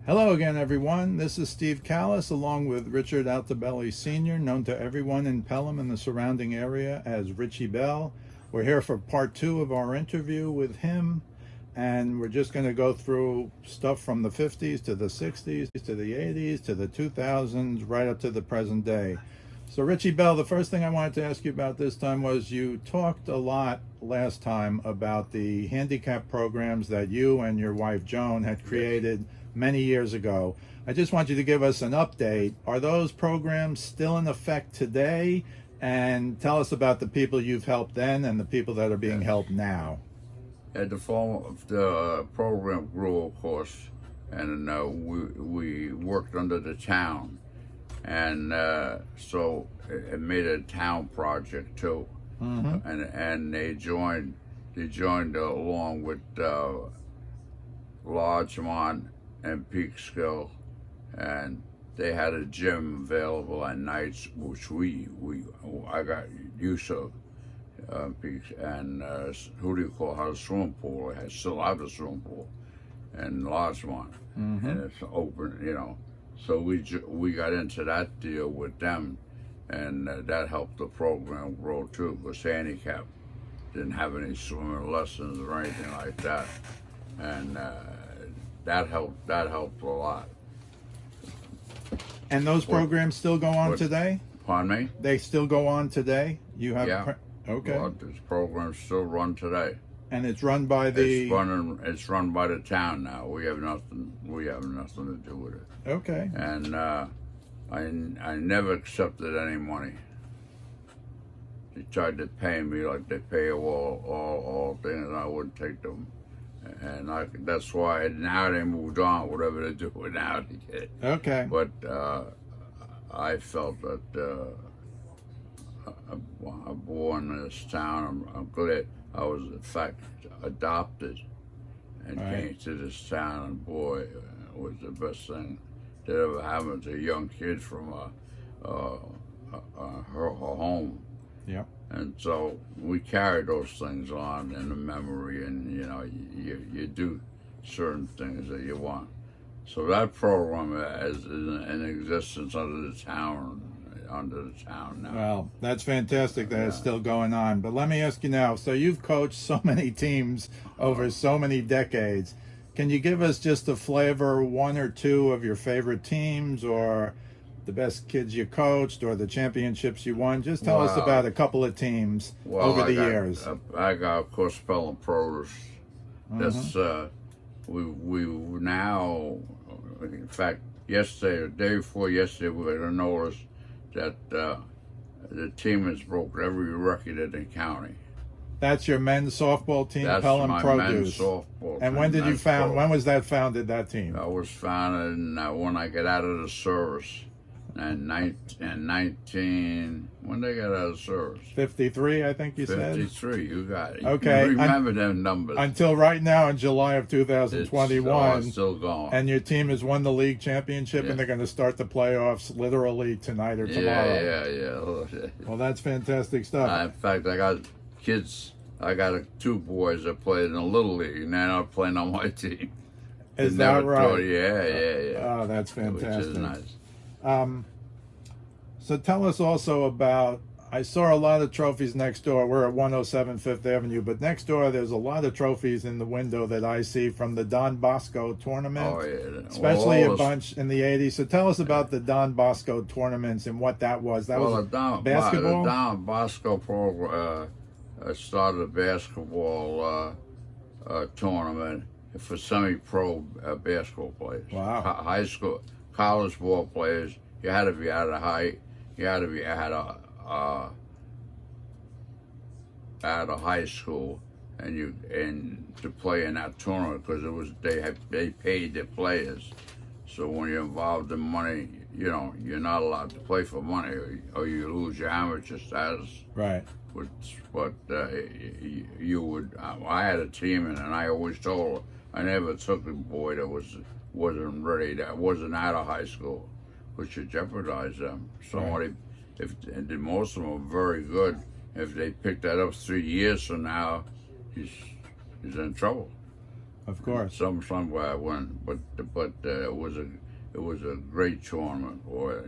Hello again, everyone. This is Steve KALLAS along with Richard ALTOBELLI Sr., known to everyone in Pelham and the surrounding area as Richie Bell. We're here for part 2 of our interview with him, and we're just going to go through stuff from the 50s to the 60s to the 80s to the 2000s right up to the present day. So Richie Bell, the first thing I wanted to ask you about this time was you talked a lot last time about the handicap programs that you and your wife Joan had created many years ago. I just want you to give us an update. Are those programs still in effect today? And tell us about the people you've helped then and the people that are being helped now. The program grew, of course, and we worked under the town, and so it made a town project too. And they joined along with Larchmont and Peekskill, and they had a gym available at nights, which I got use of. Peaks and had a swimming pool. They still have a swimming pool, and Larchmont, and it's open, So we got into that deal with them, and that helped the program grow too. Because handicap didn't have any swimming lessons or anything like that, and that helped a lot. And those programs still go on today? Pardon me? They still go on today? You have okay. Well, this program still run today. And it's run by the It's run by the town now. We have nothing to do with it. Okay. And I never accepted any money. They tried to pay me like they pay all things, and I wouldn't take them. And that's why now they moved on, whatever they do now. Okay. But I felt that I'm born in this town. I'm glad I was, in fact, adopted and came to this town. And boy, it was the best thing that ever happened to a young kid from her home. Yeah. And so we carry those things on in the memory, and you do certain things that you want. So that program is in existence under the town now. Well, that's fantastic that it's still going on. But let me ask you now, so you've coached so many teams over so many decades. Can you give us just a flavor, one or two of your favorite teams, or the best kids you coached, or the championships you won? Just tell us about a couple of teams over the years. I got, of course, Pelham Produce. That's we now, in fact, yesterday, or the day before yesterday, we got a notice that the team has broken every record in the county. That's your men's softball team, That's Pelham my Produce. men's softball and team. when did you found? When was that founded? That team? I was founded when I got out of the service. And 19, when they got out of service? 53, I think you 53, said? 53, you got it. Okay. You remember them numbers. Until right now in July of 2021. It's still going. And your team has won the league championship, and they're going to start the playoffs literally tonight or tomorrow. Yeah. Well, that's fantastic stuff. In fact, I got kids, I got 2 boys that played in the Little League, and they're not playing on my team. Is that right? Yeah. Oh, that's fantastic. Which is nice. So tell us also about, I saw a lot of trophies next door. We're at 107 Fifth Avenue, but next door there's a lot of trophies in the window that I see from the Don Bosco tournament. Oh, yeah. Especially a bunch in the 80s. So tell us about the Don Bosco tournaments and what that was. That was basketball? The Don Bosco program started a basketball tournament for semi-pro basketball players. Wow. High school, college ball players. You had to be out of height. You had to be out of high school, and to play in that tournament, because they paid their players. So when you're involved in money, you're not allowed to play for money, or you lose your amateur status. Right. But you would. I had a team, and I always told her I never took a boy that wasn't ready, that wasn't out of high school, which should jeopardize them. Somebody, and most of them are very good. If they pick that up 3 years from now, he's in trouble. Of course. Somewhere I went, but it was a great tournament, boy,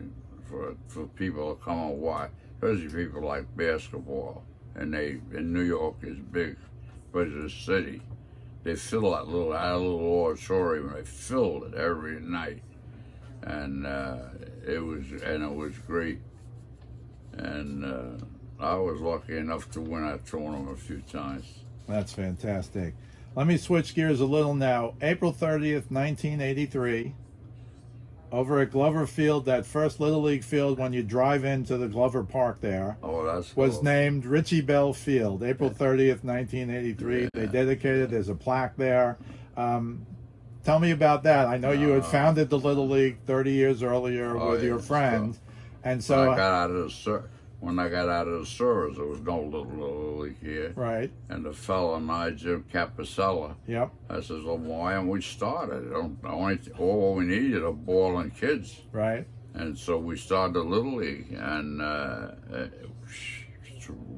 for people to come and watch, especially people like basketball. And New York is big, but it's a city. They fill that little auditorium. They filled it every night, and it was great. And I was lucky enough to win that tournament a few times. That's fantastic. Let me switch gears a little now. April 30th, 1983, over at Glover Field, that first Little League field when you drive into the Glover Park there, was cool. named Richie Bell Field. April 30th, 1983. Yeah. They dedicated, there's a plaque there. Tell me about that. I know you had founded the Little League 30 years earlier with your friend. And so when I got out of the service, there was no Little League here. Right. And the fellow and I, Jim Capicella, yep. I says, well, why haven't we started? All we needed are ball and kids. Right. And so we started the Little League, and it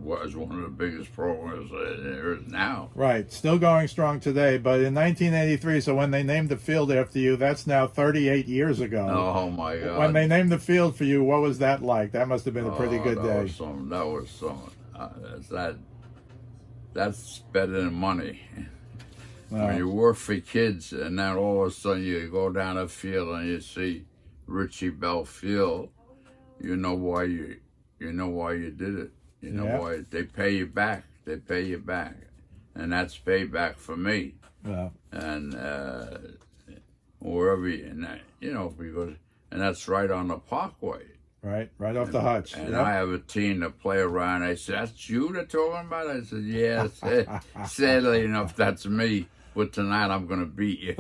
was one of the biggest programs there is now. Right. Still going strong today, but in 1983, so when they named the field after you, that's now 38 years ago. Oh, my God. When they named the field for you, what was that like? That must have been a pretty good day. That was something. That's better than money. When you work for kids, and then all of a sudden you go down the field and you see Richie Bell Field, you know why you did it. You know why they pay you back. They pay you back, and that's payback for me. Yeah. And wherever because that's right on the Parkway. Right off the Hutch. And I have a team to play around. I said, "That's you they're talking about?" I said, "Yes." Sadly enough, that's me. But tonight I'm going to beat you.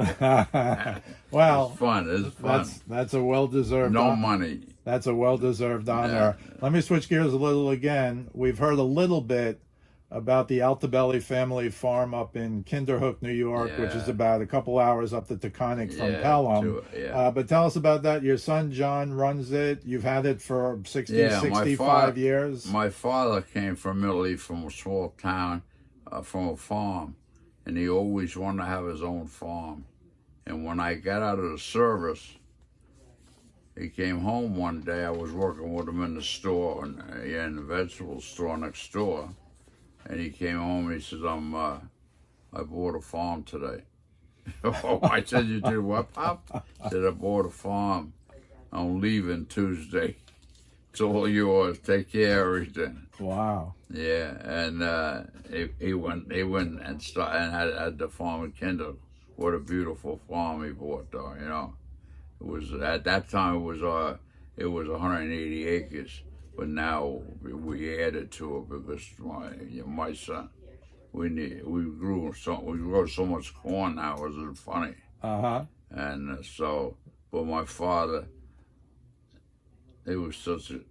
Well, it's fun. It's fun. That's a well-deserved. No money. That's a well-deserved honor. Yeah. Let me switch gears a little again. We've heard a little bit about the ALTOBELLI family farm up in Kinderhook, New York, which is about a couple hours up the Taconic from Pelham. But tell us about that. Your son, John, runs it. You've had it for 65 years. My father came from Italy, from a small town, from a farm, and he always wanted to have his own farm. And when I got out of the service, he came home one day. I was working with him in the store, in the vegetable store next door. And he came home and he says, I bought a farm today. Oh, I said, you did what, Pop? He said, I bought a farm. I'm leaving Tuesday. It's all yours. Take care of everything. Wow. Yeah, and he went and had the farm in Kendall. What a beautiful farm he bought, though. You know, it was at that time it was 180 acres. But now we added to it because my son, we grow so much corn now. Isn't it funny? And but my father, it was such a.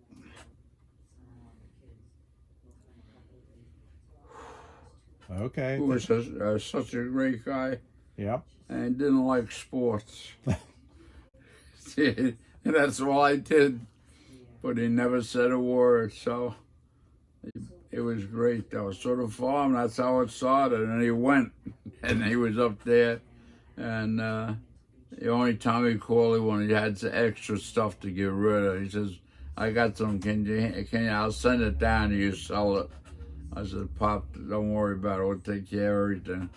Okay. He was such a great guy. Yep. And didn't like sports. And that's all I did. But he never said a word, so it was great, though. So the farm, that's how it started, and he went, and he was up there, and the only time he called me when he had some extra stuff to get rid of, he says, I got some, I'll send it down and you sell it. I said, Pop, don't worry about it, we'll take care of everything.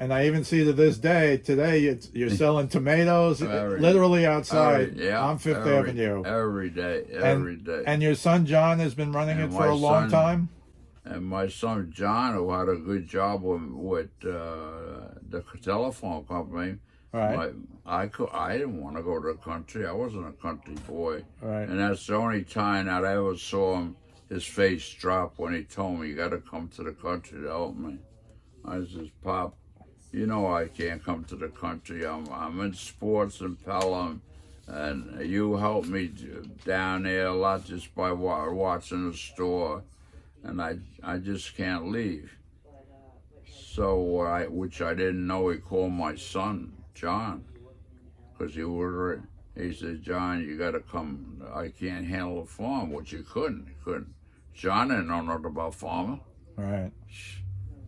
And I even see to this day, today, you're selling tomatoes literally outside on Fifth Avenue. Every day. And your son, John, has been running it for a long time? And my son, John, who had a good job with the telephone company, right. I didn't want to go to the country. I wasn't a country boy. Right. And that's the only time that I ever saw his face drop when he told me, you got to come to the country to help me. I says, Pop, you know I can't come to the country. I'm in sports in Pelham, and you help me down there a lot just by watching the store, and I just can't leave. So, which I didn't know, he called my son, John, because he said, John, you got to come. I can't handle a farm, which he couldn't. John didn't know nothing about farming. Right.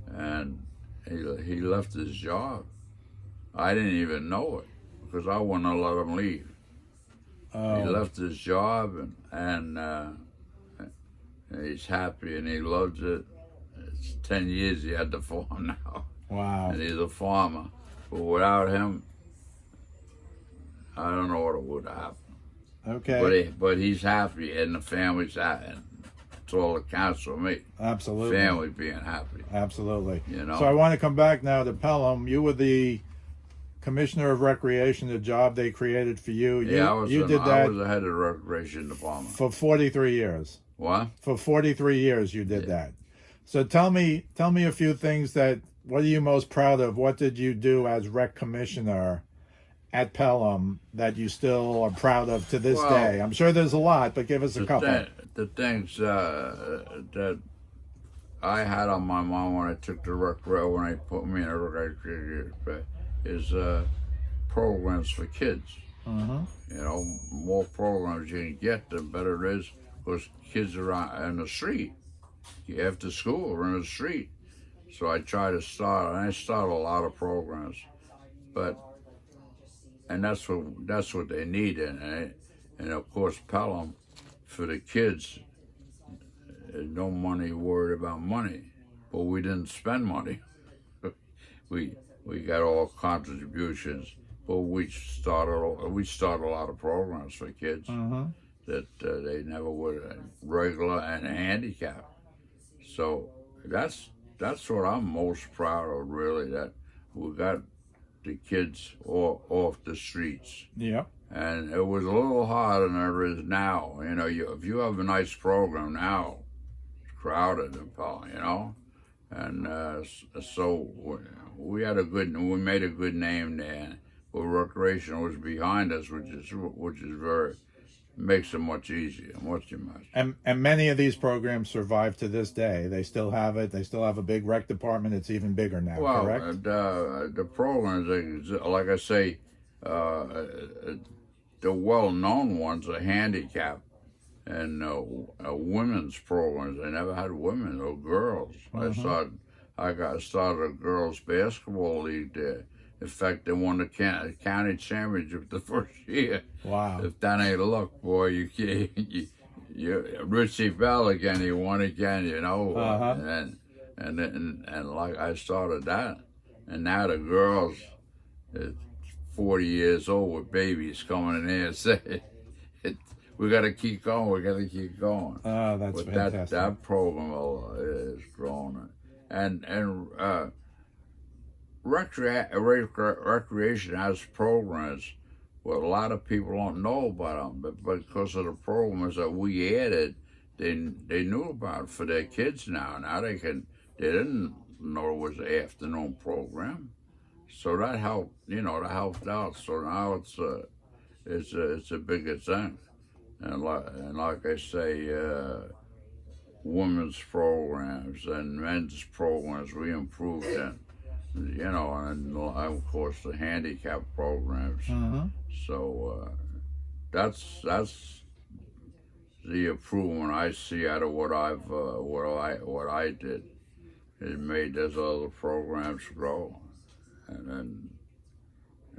And he left his job. I didn't even know it because I wouldn't have let him leave. He left his job and he's happy and he loves it. It's 10 years he had the farm now. Wow. And he's a farmer. But without him, I don't know what would have happened. Okay. But he's happy and the family's happy. That's all that counts for me. Absolutely. Family being happy. Absolutely. You know. So I want to come back now to Pelham. You were the Commissioner of Recreation, the job they created for you. Yeah, I was the head of the Recreation Department. For 43 years. What? For 43 years you did that. So tell me a few things what are you most proud of? What did you do as Rec Commissioner at Pelham that you still are proud of to this day? I'm sure there's a lot, but give us a couple. The things that I had on my mind when I took the when I put me in a recreation is programs for kids. You know, more programs you can get, the better it is, because kids are in the street. After school, we're in the street. So I try to start, and I start a lot of programs, and that's what they need, and of course Pelham, for the kids, no money worried about money, but we didn't spend money. we got all contributions, but we started a lot of programs for kids that they never would, regular and handicap. So that's what I'm most proud of, really, that we got the kids off the streets. Yeah. And it was a little harder than it is now. You know, if you have a nice program now, it's crowded in Pelham, you know? And so we made a good name there. But recreation was behind us, which is makes it much easier, much. And many of these programs survive to this day. They still have it. They still have a big rec department. It's even bigger now, correct? The programs, like I say, the well-known ones are handicap and women's programs. They never had women or girls. I started a girls' basketball league there. In fact, they won the county championship the first year. Wow! If that ain't luck, boy, you can't. Richie Bell again. He won again, you know. And like I started that, and now the girls, 40 years old with babies coming in here and say, "We got to keep going. We got to keep going." Oh, that's fantastic. That program is growing, and recreation has programs what a lot of people don't know about them, but because of the programs that we added, they knew about it for their kids now. Now they didn't know it was an afternoon program, so that helped. You know, that helped out. So now it's a bigger thing, and like I say, women's programs and men's programs we improved in. You know, and of course the handicap programs. So that's the improvement I see out of what I did. It made those other programs grow, and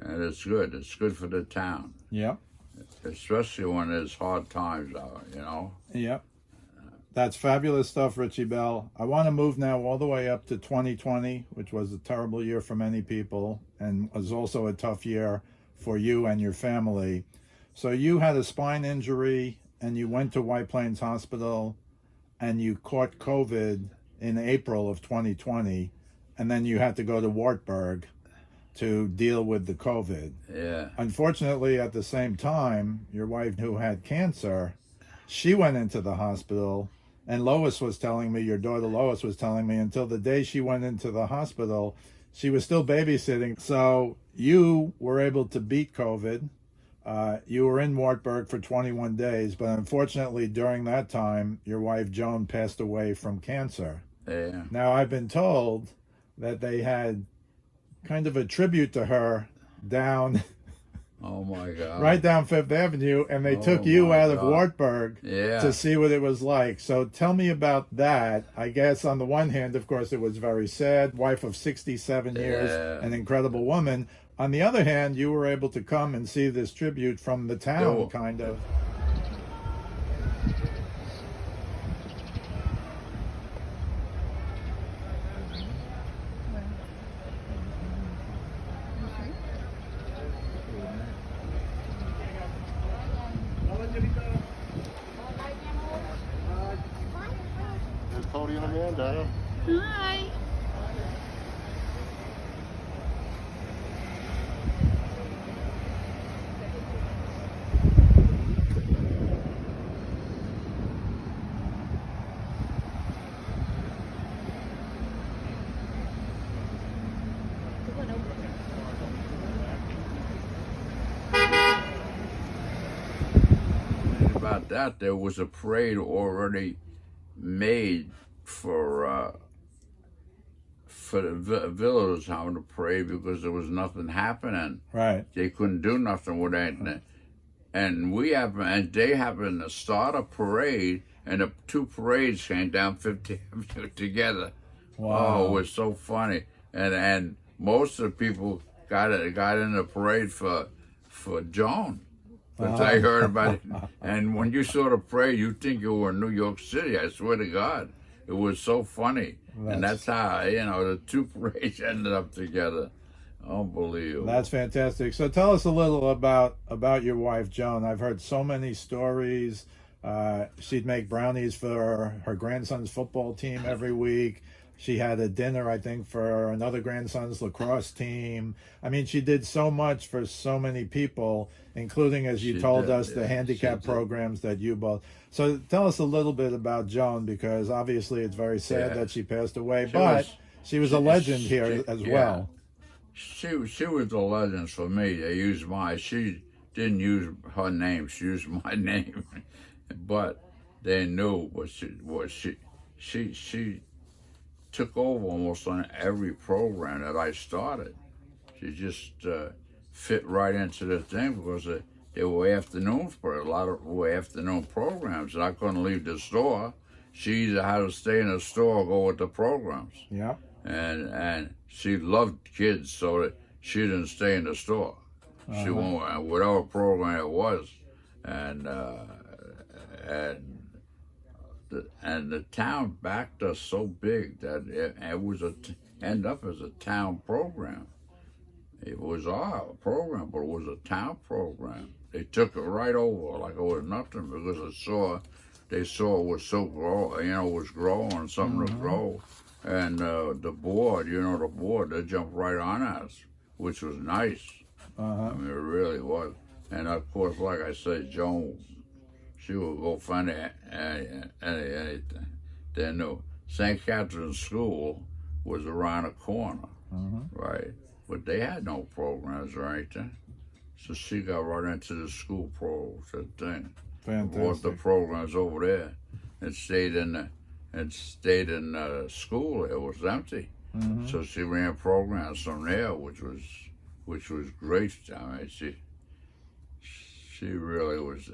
it's good. It's good for the town. Yeah. Especially when there's hard times out. You know. Yeah. That's fabulous stuff, Richie Bell. I want to move now all the way up to 2020, which was a terrible year for many people and was also a tough year for you and your family. So you had a spine injury and you went to White Plains Hospital and you caught COVID in April of 2020, and then you had to go to Wartburg to deal with the COVID. Yeah. Unfortunately, at the same time, your wife, who had cancer, she went into the hospital. And Lois was telling me, your daughter Lois was telling me, until the day she went into the hospital, she was still babysitting. So you were able to beat COVID. You were in Wartburg for 21 days, but unfortunately during that time, your wife Joan passed away from cancer. Yeah. Now I've been told that they had kind of a tribute to her down Oh my God! right down Fifth Avenue, and they took you out of Wartburg to see what it was like. So tell me about that. I guess on the one hand, of course, it was very sad. Wife of 67 years, an incredible woman. on the other hand, you were able to come and see this tribute from the town, kind of. Cody and Amanda. Hi. And about that, there was a parade already made for the villagers having a parade because there was nothing happening. Right. They couldn't do nothing with anything. And they happened to start a parade, and the two parades came down 50 together. Wow. Oh, it was so funny. And most of the people got in the parade for JOAN. But I heard about it. And when you saw the parade, you think you were in New York City. I swear to God. It was so funny. And that's how, the two parades ended up together. Unbelievable. That's fantastic. So tell us a little about your wife, Joan. I've heard so many stories. She'd make brownies for her grandson's football team every week. She had a dinner, I think, for another grandson's lacrosse team. I mean, she did so much for so many people, including, as you told us, the handicap programs that you both. So tell us a little bit about Joan, because obviously it's very sad that she passed away, she was a legend here as well. She was a legend for me. They used she didn't use her name, she used my name. But they knew what she took over almost on every program that I started. She just fit right into the thing because they were afternoons for a lot of afternoon programs, and I couldn't leave the store. She either had to stay in the store or go with the programs. Yeah. And she loved kids, so that she didn't stay in the store. She went whatever program it was, and the town backed us so big that it was end up as a town program. It was our program, but it was a town program. They took it right over like it was nothing because they saw it was so was growing, something to grow. And the board, they jumped right on us, which was nice. I mean, it really was. And of course, like I said, Joan, she would go find anything. Then St. Catherine's School was around the corner, right? But they had no programs or anything. So she got right into the school thing. Fantastic. Brought the programs over there and stayed in school. It was empty. So she ran programs from there, which was great. I mean, she really was.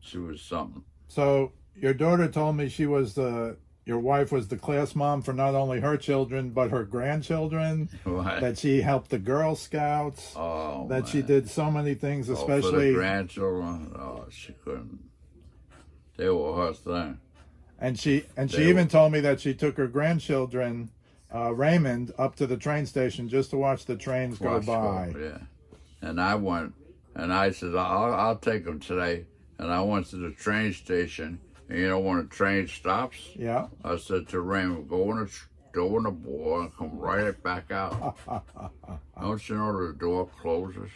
She was something. So your daughter told me your wife was the class mom for not only her children but her grandchildren. Right. That she helped the Girl Scouts. Oh, that man. She did so many things, especially for the grandchildren. Oh, she couldn't. They were her thing. And she even told me that she took her grandchildren, Raymond, up to the train station just to watch the trains go by. Yeah. And I went, and I said, I'll take them today. And I went to the train station, and when the train stops, I said to Raymond, go in the door and come right back out. Don't you know the door closes?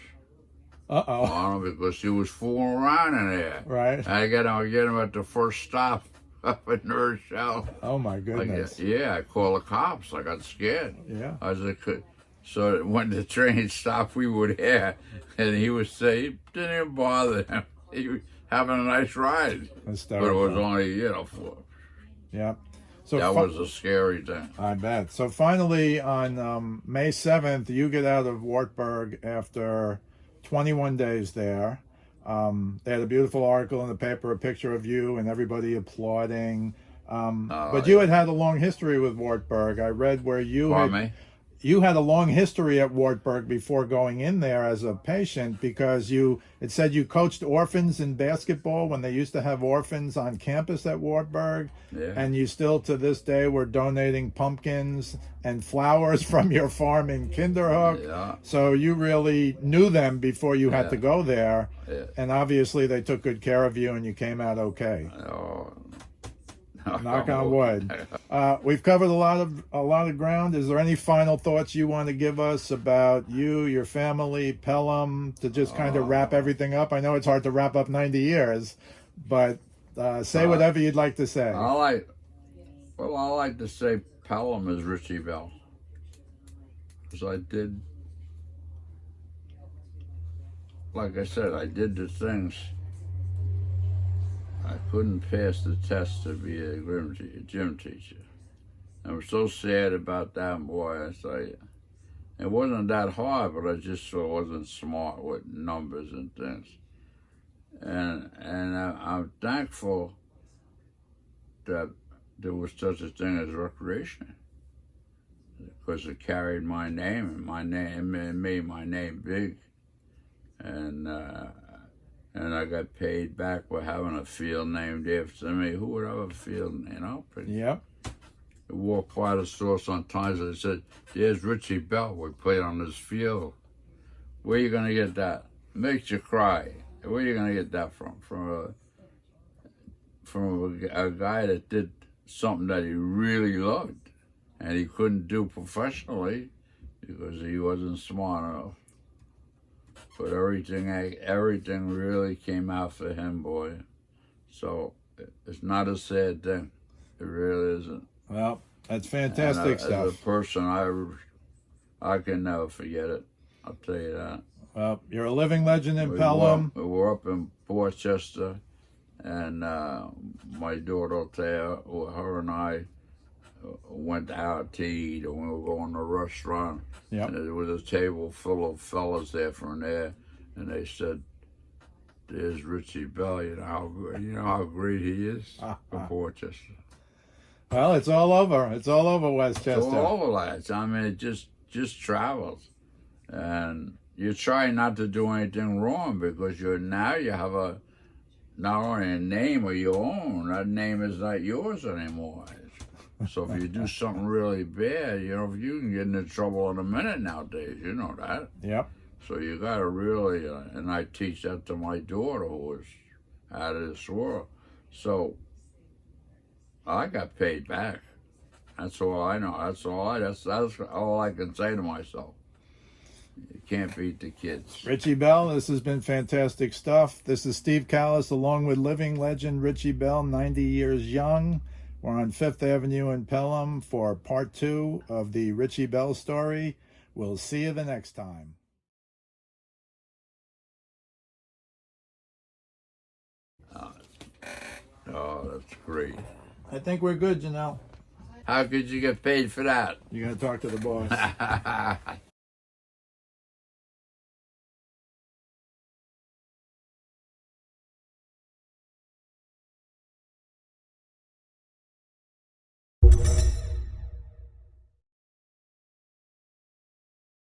On him because he was fooling around in there. Right. I get him at the first stop up in Rochelle. Oh my goodness. I called the cops. I got scared. Yeah. I said, so when the train stopped, we were there, and he would say, it didn't even bother him. He was having a nice ride. That's but it was only, Yeah. So that was a scary thing. I bet. So finally, on May 7th, you get out of Wartburg after 21 days there. They had a beautiful article in the paper, a picture of you and everybody applauding. But you had a long history with Wartburg. I read where you you had a long history at Wartburg before going in there as a patient, because it said you coached orphans in basketball when they used to have orphans on campus at Wartburg. Yeah. And you still to this day were donating pumpkins and flowers from your farm in Kinderhook. Yeah. So you really knew them before you had Yeah. to go there. Yeah. And obviously they took good care of you and you came out okay. Oh. Knock on wood. We've covered a lot of ground. Is there any final thoughts you want to give us about you, your family, Pelham, to just kind of wrap everything up? I know it's hard to wrap up 90 years, but say whatever you'd like to say. I like to say Pelham is Richie Bell, because like I said, I did the things. I couldn't pass the test to be a gym teacher. I was so sad about that, boy. I tell you, it wasn't that hard, but I just wasn't smart with numbers and things. And I'm thankful that there was such a thing as recreation, because it carried my name, and my name made my name big, and I got paid back for having a field named after me. Who would have a field, Yep. I wore quite a store sometimes. They said, "There's Richie Bell. We played on this field." Where you gonna get that? Makes you cry. Where you gonna get that from? From a guy that did something that he really loved, and he couldn't do professionally because he wasn't smart enough. But everything really came out for him, boy. So it's not a sad thing. It really isn't. Well, that's fantastic stuff. As a person, I can never forget it. I'll tell you that. Well, you're a living legend in Pelham. We were up in Portchester, and my daughter there, her and I went out to eat, and we were going to a restaurant. Yep. And there was a table full of fellas there from there, and they said, "There's Richie Bell. You know how great he is from Portchester." Well, it's all over. It's all over Westchester. It's all over, lads. I mean, it just travels, and you try not to do anything wrong, because you have not only a name of your own. That name is not yours anymore. So if you do something really bad, you can get into trouble in a minute nowadays. You know that. Yep. So you got to really, and I teach that to my daughter, who was out of this world. So I got paid back. That's all I know. That's all I can say to myself. You can't beat the kids. Richie Bell, this has been fantastic stuff. This is Steve KALLAS along with living legend Richie Bell, 90 years young. We're on 5th Avenue in Pelham for part 2 of the Richie Bell story. We'll see you the next time. Oh, that's great. I think we're good, Janelle. How could you get paid for that? You got to talk to the boss.